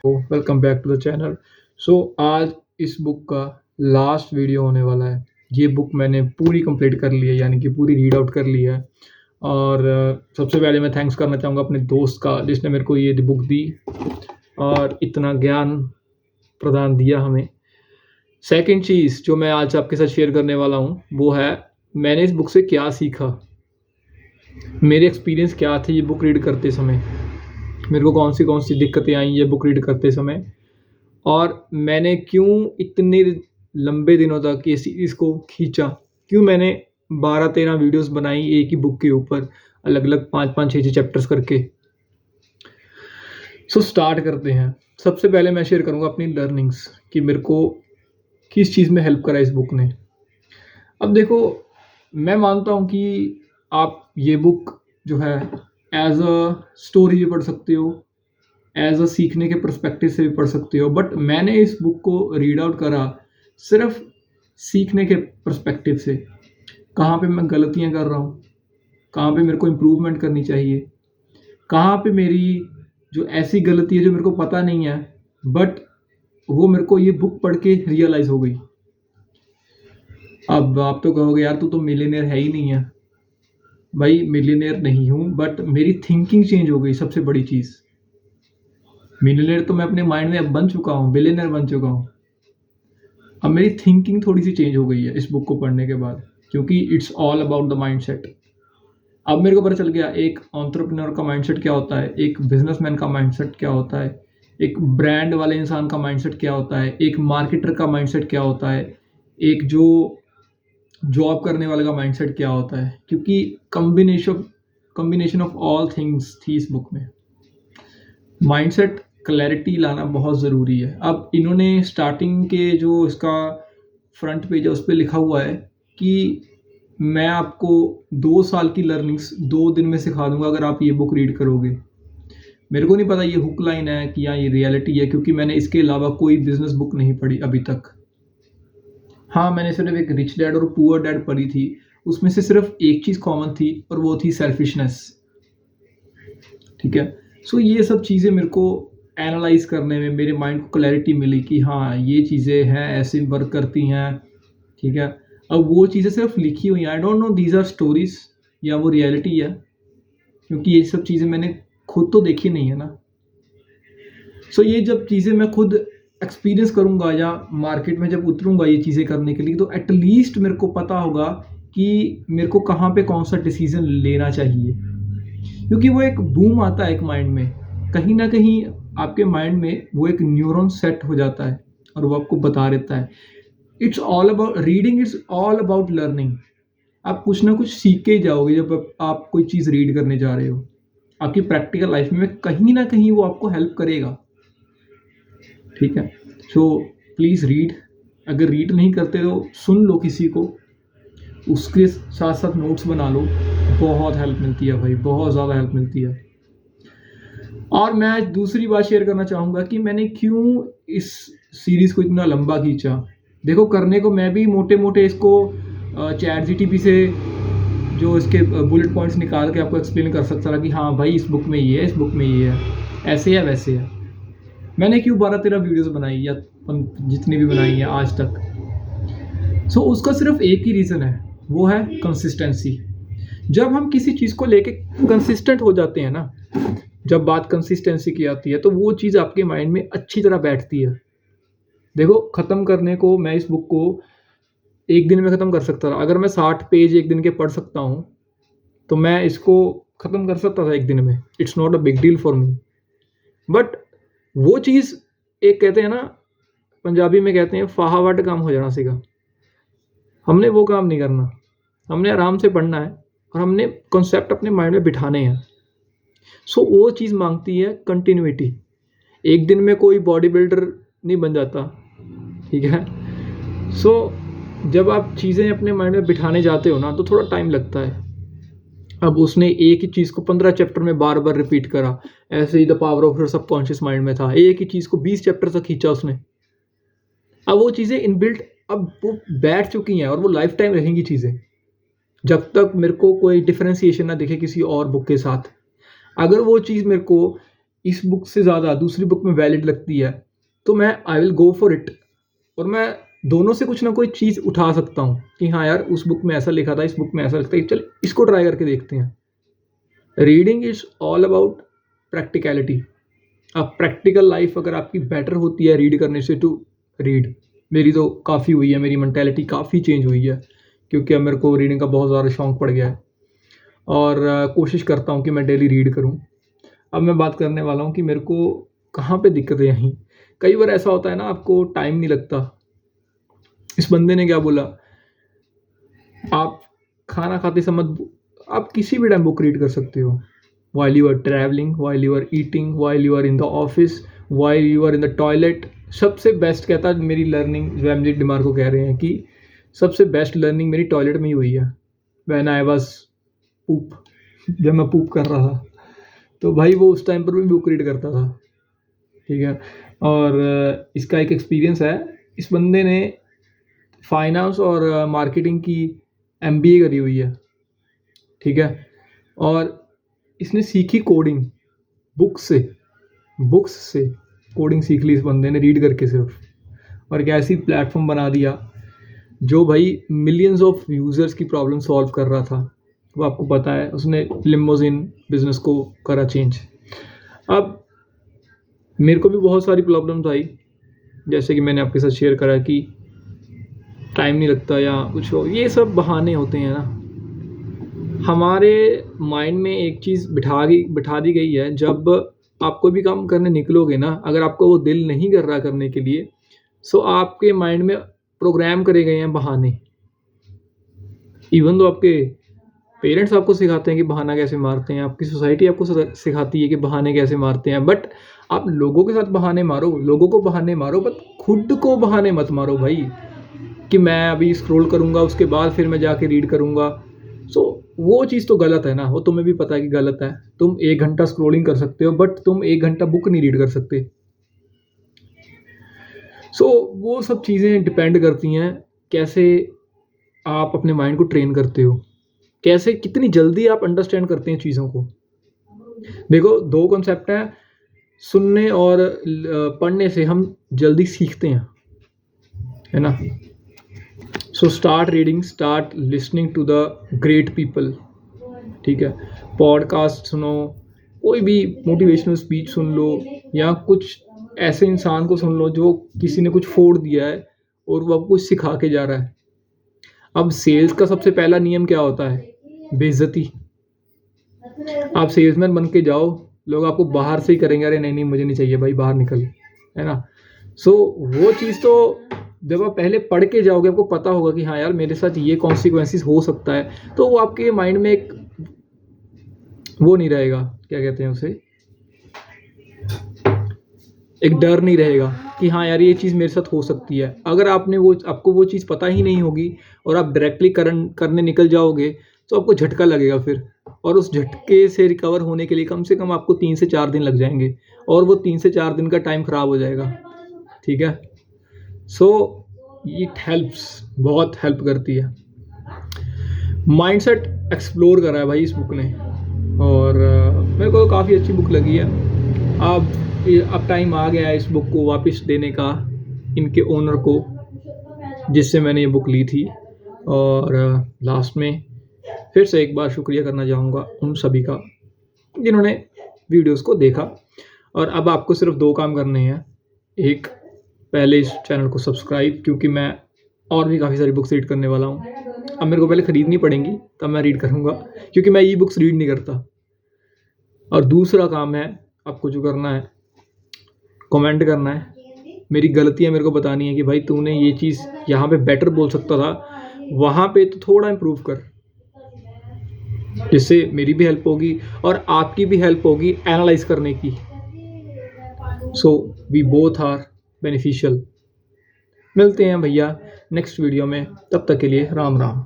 Welcome back to the channel. आज इस book का लास्ट वीडियो होने वाला है। ये बुक मैंने पूरी कंप्लीट कर ली है, यानी कि पूरी रीड आउट कर ली है। और सबसे पहले मैं थैंक्स करना चाहूँगा अपने दोस्त का, जिसने मेरे को ये बुक दी और इतना ज्ञान प्रदान दिया हमें। सेकंड चीज़ जो मैं आज आपके साथ शेयर करने वाला हूँ, वो है मैंने इस बुक से क्या सीखा। मेरे एक्सपीरियंस क्या थे ये बुक रीड करते समय। मेरे को कौन सी दिक्कतें आई ये बुक रीड करते समय, और मैंने क्यों इतने लंबे दिनों तक ये सीरीज़ को खींचा, क्यों मैंने 12-13 वीडियोस बनाई एक ही बुक के ऊपर, अलग-अलग 5-5 6-6 चैप्टर्स करके। स्टार्ट करते हैं। सबसे पहले मैं शेयर करूँगा अपनी लर्निंग्स कि मेरे को किस चीज़ में हेल्प करा इस बुक ने। अब देखो, मैं मानता हूँ कि आप ये बुक जो है एज़ अ स्टोरी भी पढ़ सकते हो, एज़ अ सीखने के पर्सपेक्टिव से भी पढ़ सकते हो, बट मैंने इस बुक को रीड आउट करा सिर्फ सीखने के पर्सपेक्टिव से। कहाँ पे मैं गलतियाँ कर रहा हूँ, कहाँ पे मेरे को इम्प्रूवमेंट करनी चाहिए, कहाँ पे मेरी जो ऐसी गलती है जो मेरे को पता नहीं है, बट वो मेरे को ये बुक पढ़ के रियलाइज़ हो गई। अब आप तो कहोगे यार तू तो मिलियनेयर है ही नहीं है। भाई मिलियनेयर नहीं हूँ, बट मेरी थिंकिंग चेंज हो गई, सबसे बड़ी चीज़। मिलियनेयर तो मैं अपने माइंड में अब बन चुका हूँ, बिलियनेयर बन चुका हूँ। अब मेरी थिंकिंग थोड़ी सी चेंज हो गई है इस बुक को पढ़ने के बाद, क्योंकि it's all about the mindset. अब मेरे को पता चल गया एक एंटरप्रेन्योर का माइंडसेट क्या होता है, एक बिजनेसमैन का माइंडसेट क्या होता है, एक ब्रांड वाले इंसान का माइंडसेट क्या होता है, एक मार्केटर का माइंडसेट क्या होता है, एक जो जॉब करने वाले का माइंडसेट क्या होता है, क्योंकि कॉम्बिनेशन ऑफ ऑल थिंग्स थी इस बुक में। माइंडसेट क्लैरिटी लाना बहुत ज़रूरी है। अब इन्होंने स्टार्टिंग के जो इसका फ्रंट पेज है उस पे लिखा हुआ है कि मैं आपको 2 साल की लर्निंग्स 2 दिन में सिखा दूँगा अगर आप ये बुक रीड करोगे। मेरे को नहीं पता ये हुक लाइन है कि या ये रियलिटी है, क्योंकि मैंने इसके अलावा कोई बिज़नेस बुक नहीं पढ़ी अभी तक। हाँ, मैंने सिर्फ़ एक रिच डैड और पुअर डैड पढ़ी थी। उसमें से सिर्फ़ एक चीज़ कॉमन थी और वो थी सेल्फिशनेस। ठीक है? ये सब चीज़ें मेरे को एनालाइज़ करने में मेरे माइंड को क्लैरिटी मिली कि हाँ, ये चीज़ें हैं, ऐसे वर्क करती हैं। ठीक है? अब वो चीज़ें सिर्फ लिखी हुई हैं। I don't know these are stories या वो रियलिटी है, क्योंकि ये सब चीज़ें मैंने खुद तो देखी नहीं है ना। ये जब चीज़ें मैं खुद एक्सपीरियंस करूँगा या मार्केट में जब उतरूँगा ये चीज़ें करने के लिए, तो एट लीस्ट मेरे को पता होगा कि मेरे को कहाँ पे कौन-सा डिसीज़न लेना चाहिए। क्योंकि वो एक बूम आता है एक माइंड में, कहीं न कहीं आपके माइंड में वो एक न्यूरॉन सेट हो जाता है और वो आपको बता देता है। It's all about reading, it's all about learning. आप कुछ ना कुछ सीख के ही जाओगे जब आप कोई चीज़ रीड करने जा रहे हो। आपकी प्रैक्टिकल लाइफ में कहीं न कहीं वो आपको हेल्प करेगा। ठीक है? Please read. अगर रीड नहीं करते तो सुन लो किसी को, उसके साथ-साथ नोट्स बना लो। बहुत हेल्प मिलती है भाई, बहुत ज़्यादा हेल्प मिलती है। और मैं दूसरी बात शेयर करना चाहूँगा कि मैंने क्यों इस सीरीज़ को इतना लंबा खींचा। देखो, करने को मैं भी मोटे-मोटे इसको चैट जीटीपी से जो इसके बुलेट पॉइंट्स निकाल के आपको एक्सप्लेन कर सकता था कि हाँ भाई इस बुक में ये है, इस बुक में ये है, ऐसे है, वैसे है। मैंने क्यों 12-13 वीडियोज़ बनाई या जितनी भी बनाई है आज तक। उसका सिर्फ़ एक ही रीज़न है, वो है कंसिस्टेंसी। जब हम किसी चीज़ को लेके कंसिस्टेंट हो जाते हैं ना, जब बात कंसिस्टेंसी की आती है, तो वो चीज़ आपके माइंड में अच्छी तरह बैठती है। देखो, ख़त्म करने को मैं इस बुक को 1 दिन में ख़त्म कर सकता था। अगर मैं 60 पेज 1 दिन के पढ़ सकता हूँ, तो मैं इसको ख़त्म कर सकता था 1 दिन में। It's not a big deal for me. But वो चीज़, एक कहते हैं ना, पंजाबी में कहते हैं फाहा वट काम हो जाना सीगा। हमने वो काम नहीं करना। हमने आराम से पढ़ना है और हमने कॉन्सेप्ट अपने माइंड में बिठाने हैं। वो चीज़ माँगती है कंटिन्यूटी। एक दिन में कोई बॉडी बिल्डर नहीं बन जाता, ठीक है? जब आप चीज़ें अपने माइंड में बिठाने जाते हो ना, तो थोड़ा टाइम लगता है। अब उसने एक ही चीज़ को 15 चैप्टर में बार-बार रिपीट करा। ऐसे ही the power of your subconscious mind में था। एक ही चीज़ को 20 चैप्टर तक खींचा उसने। अब वो चीज़ें इनबिल्ट अब वो बैठ चुकी हैं और वो लाइफ टाइम रहेंगी चीज़ें। जब तक मेरे को कोई डिफरेंशिएशन ना दिखे किसी और बुक के साथ। अगर वो चीज़ मेरे को इस बुक से ज़्यादा दूसरी बुक में वैलिड लगती है, तो मैं I will go for it. और मैं दोनों से कुछ ना कोई चीज़ उठा सकता हूँ कि हाँ यार, उस बुक में ऐसा लिखा था, इस बुक में ऐसा लिखा था, चल इसको ट्राई करके देखते हैं। Reading is all about practicality. अब प्रैक्टिकल लाइफ अगर आपकी बेटर होती है रीड करने से, टू रीड। मेरी तो काफ़ी हुई है, मेरी मेंटालिटी काफ़ी चेंज हुई है, क्योंकि अब मेरे को रीडिंग का बहुत ज़्यादा शौक पड़ गया है और कोशिश करता हूँ कि मैं डेली रीड करूँ। अब मैं बात करने वाला हूँ कि मेरे को कहाँ पे दिक्कतें आई। कई बार ऐसा होता है ना, आपको टाइम नहीं लगता। इस बंदे ने क्या बोला, आप खाना खाते समय आप किसी भी टाइम बुक रीड कर सकते हो, while you are traveling, while you are eating, while you are in the office, while you are in the toilet। सबसे बेस्ट कहता है मेरी लर्निंग, वैमली डिमार को कह रहे हैं कि सबसे बेस्ट लर्निंग मेरी टॉयलेट में ही हुई है, व्हेन आई वाज पूप, जब मैं पूप कर रहा था। तो भाई वो उस टाइम पर भी बुक रीड करता था, ठीक है। और इसका एक एक्सपीरियंस है, इस बंदे ने फाइनेंस और मार्केटिंग की MBA करी हुई है, ठीक है। और इसने सीखी कोडिंग बुक्स से कोडिंग सीख ली इस बंदे ने रीड करके सिर्फ, और एक ऐसी प्लेटफॉर्म बना दिया जो भाई मिलियंस ऑफ यूज़र्स की प्रॉब्लम सॉल्व कर रहा था। वो आपको पता है, उसने लिमोजिन बिजनेस को करा चेंज। अब मेरे को भी बहुत सारी प्रॉब्लम्स आई, जैसे कि मैंने आपके साथ शेयर करा कि टाइम नहीं लगता या कुछ हो, ये सब बहाने होते हैं ना। हमारे माइंड में एक चीज़ बिठा दी गई है, जब आप कोई भी काम करने निकलोगे ना, अगर आपको वो दिल नहीं कर रहा करने के लिए, सो आपके माइंड में प्रोग्राम करे गए हैं बहाने। इवन तो आपके पेरेंट्स आपको सिखाते हैं कि बहाना कैसे मारते हैं, आपकी सोसाइटी आपको सिखाती है कि बहाने कैसे मारते हैं, बट आप लोगों के साथ बहाने मारो, लोगों को बहाने मारो, बट खुद को बहाने मत मारो भाई, कि मैं अभी स्क्रॉल करूँगा उसके बाद फिर मैं जाके रीड करूँगा। सो वो चीज़ तो गलत है ना, वो तुम्हें भी पता है कि गलत है। तुम 1 घंटा स्क्रॉलिंग कर सकते हो, बट तुम 1 घंटा बुक नहीं रीड कर सकते। सो वो सब चीज़ें डिपेंड करती हैं कैसे आप अपने माइंड को ट्रेन करते हो, कैसे कितनी जल्दी आप अंडरस्टैंड करते हैं चीज़ों को। देखो 2 कॉन्सेप्ट हैं, सुनने और पढ़ने से हम जल्दी सीखते हैं, है ना। So start reading, start listening to the great people, ठीक है। पॉडकास्ट सुनो, कोई भी मोटिवेशनल स्पीच सुन लो, या कुछ ऐसे इंसान को सुन लो जो किसी ने कुछ फोड़ दिया है और वो आपको कुछ सिखा के जा रहा है। अब सेल्स का सबसे पहला नियम क्या होता है? बेइज्जती। आप सेल्समैन बन के जाओ, लोग आपको बाहर से ही करेंगे, अरे नहीं नहीं मुझे नहीं चाहिए भाई, बाहर निकल, है ना। सो वो चीज़ तो जब आप पहले पढ़ के जाओगे, आपको पता होगा कि हाँ यार मेरे साथ ये कॉन्सिक्वेंसेस हो सकता है, तो वो आपके माइंड में एक वो नहीं रहेगा, क्या कहते हैं उसे, एक डर नहीं रहेगा कि हाँ यार ये चीज़ मेरे साथ हो सकती है। अगर आपको वो चीज़ पता ही नहीं होगी और आप डायरेक्टली करने निकल जाओगे, तो आपको झटका लगेगा फिर, और उस झटके से रिकवर होने के लिए कम से कम आपको 3 से 4 दिन लग जाएंगे, और वो 3 से 4 दिन का टाइम ख़राब हो जाएगा, ठीक है। सो इट हेल्प्स, बहुत हेल्प करती है। माइंडसेट एक्सप्लोर करा है भाई इस बुक ने, और मेरे को काफ़ी अच्छी बुक लगी है। अब टाइम आ गया है इस बुक को वापस देने का इनके ओनर को, जिससे मैंने ये बुक ली थी। और लास्ट में फिर से एक बार शुक्रिया करना चाहूँगा उन सभी का जिन्होंने वीडियोस को देखा। और अब आपको सिर्फ 2 काम करने हैं। एक, पहले इस चैनल को सब्सक्राइब, क्योंकि मैं और भी काफ़ी सारी बुक्स रीड करने वाला हूँ। अब मेरे को पहले ख़रीदनी पड़ेंगी, तब मैं रीड करूँगा, क्योंकि मैं ई बुक्स रीड नहीं करता। और दूसरा काम है, आपको जो करना है, कमेंट करना है, मेरी गलतियाँ मेरे को बतानी है कि भाई तूने ये चीज़ यहाँ पे बेटर बोल सकता था, वहाँ पे तो थोड़ा इम्प्रूव कर, जिससे मेरी भी हेल्प होगी और आपकी भी हेल्प होगी एनालाइज करने की। So we both are beneficial. मिलते हैं भैया नेक्स्ट वीडियो में, तब तक के लिए राम राम।